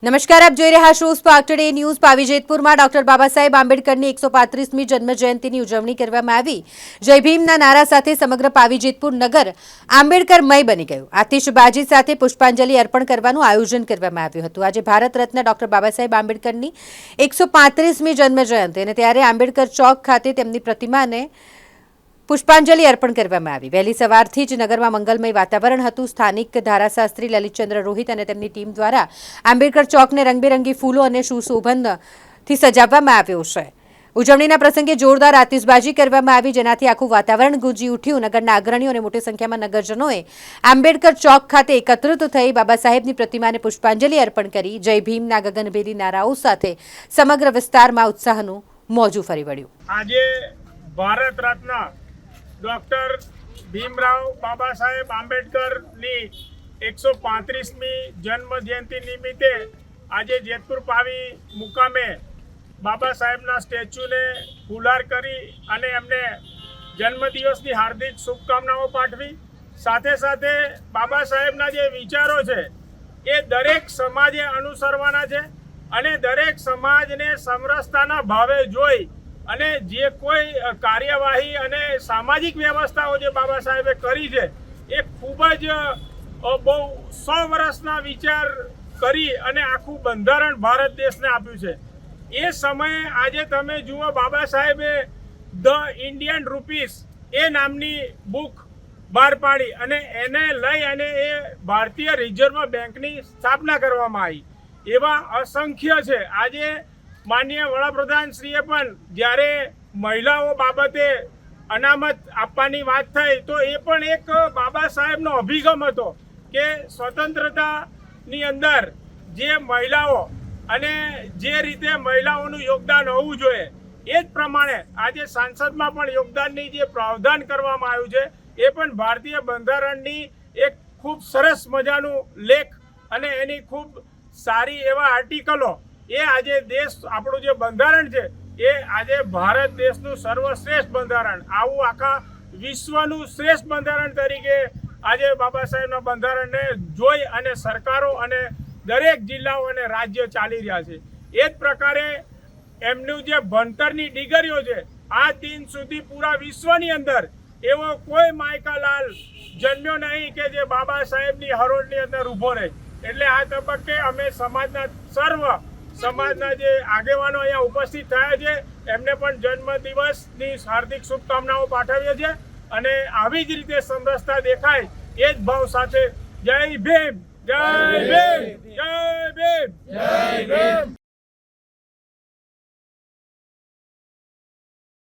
નમસ્કાર, આપ જોઈ રહ્યા છો સ્પાર્ક ટુડે ન્યૂઝ। પાવી જેતપુરમાં ડોક્ટર બાબા સાહેબ આંબેડકરની 135મી જન્મ જયંતિની ઉજવણી કરવામાં આવી। જય ભીમના નારા સાથે સમગ્ર પાવી જેતપુર નગર આંબેડકરમય બની ગયું। આતિશબાજી સાથે પુષ્પાંજલિ અર્પણ કરવાનું આયોજન કરવામાં આવ્યું હતું। આજે ભારત રત્ન ડોક્ટર બાબા સાહેબ આંબેડકરની 135મી જન્મ જયંતિ અને ત્યારે આંબેડકર ચોક ખાતે તેમની પ્રતિમાને પુષ્પાંજલિ અર્પણ કરવામાં આવી। વહેલી સવારથી જ નગરમાં મંગલમય વાતાવરણ હતું। સ્થાનિક ધારાશાસ્ત્રી લલિતચંદ્ર રોહિત અને તેમની ટીમ દ્વારા આંબેડકર ચોકને રંગબેરંગી ફૂલો અને સુશોભનથી સજાવવામાં આવ્યો છે। ઉજવણીના પ્રસંગે જોરદાર આતિશબાજી કરવામાં આવી, જેનાથી આખું વાતાવરણ ગુંજી ઉઠ્યું। નગરના અગ્રણીઓ અને મોટી સંખ્યામાં નગરજનોએ આંબેડકર ચોક ખાતે એકત્રિત થઈ બાબા સાહેબની પ્રતિમાને પુષ્પાંજલિ અર્પણ કરી। જય ભીમના ગગનભેદી નારાઓ સાથે સમગ્ર વિસ્તારમાં ઉત્સાહનું મોજું ફરી વળ્યું। આજે ભારત રત્ન ડૉક્ટર ભીમરાવ બાબા સાહેબ આંબેડકરની 135મી જન્મ જયંતિ નિમિત્તે આજે જેતપુર પાવી મુકામે બાબા સાહેબના સ્ટેચ્યુને ફુલહાર કરી અને એમને જન્મદિવસની હાર્દિક શુભકામનાઓ પાઠવી। સાથે સાથે બાબા સાહેબના જે વિચારો છે એ દરેક સમાજે અનુસરવાના છે અને દરેક સમાજને સમરસતાના ભાવે જોઈ અને જે કોઈ કાર્યવાહી અને સામાજિક વ્યવસ્થાઓ જે બાબા સાહેબે કરી છે એ ખૂબ જ બહુ 100 વર્ષના વિચાર કરી અને આખું બંધારણ ભારત દેશને આપ્યું છે। એ સમયે આજે તમે જુઓ, બાબા સાહેબે ધ ઇન્ડિયન રૂપીસ એ નામની બુક બહાર પાડી અને એને લઈ અને એ ભારતીય રિઝર્વ બેંકની સ્થાપના કરવામાં આવી। એવા અસંખ્ય છે। આજે માનનીય વડાપ્રધાનશ્રીએ પણ જ્યારે મહિલાઓ બાબતે અનામત આપવાની વાત થઈ તો એ પણ એક બાબા સાહેબનો અભિગમ હતો કે સ્વતંત્રતાની અંદર જે મહિલાઓ અને જે રીતે મહિલાઓનું યોગદાન હોવું જોઈએ એ જ પ્રમાણે આજે સાંસદમાં પણ યોગદાનની જે પ્રાવધાન કરવામાં આવ્યું છે એ પણ ભારતીય બંધારણની એક ખૂબ સરસ મજાનું લેખ અને એની ખૂબ સારી એવા આર્ટિકલો એ આજે દેશ આપણું જે બંધારણ છે એ આજે ભારત દેશનું સર્વશ્રેષ્ઠ બંધારણ, આવું આખા વિશ્વનું શ્રેષ્ઠ બંધારણ તરીકે આજે બાબા સાહેબના બંધારણને જોઈ અને સરકારો અને દરેક જિલ્લાઓ અને રાજ્ય ચાલી રહ્યા છે। એ જ પ્રકારે એમનું જે ભણતરની ડિગ્રીઓ છે, આ દિન સુધી પૂરા વિશ્વની અંદર એવો કોઈ માયકાલાલ જન્મ્યો નહીં કે જે બાબા સાહેબની હરોળની અંદર ઊભો રહે। એટલે આ તબક્કે અમે સમાજના જે આગેવાનો અહીંયા ઉપસ્થિત થયા છે એમને પણ જન્મદિવસની હાર્દિક શુભકામનાઓ પાઠવીએ છીએ અને આવી જ રીતે સમરસતા દેખાય એ જ ભાવ સાથે જય ભીમ, જય ભીમ, જય ભીમ।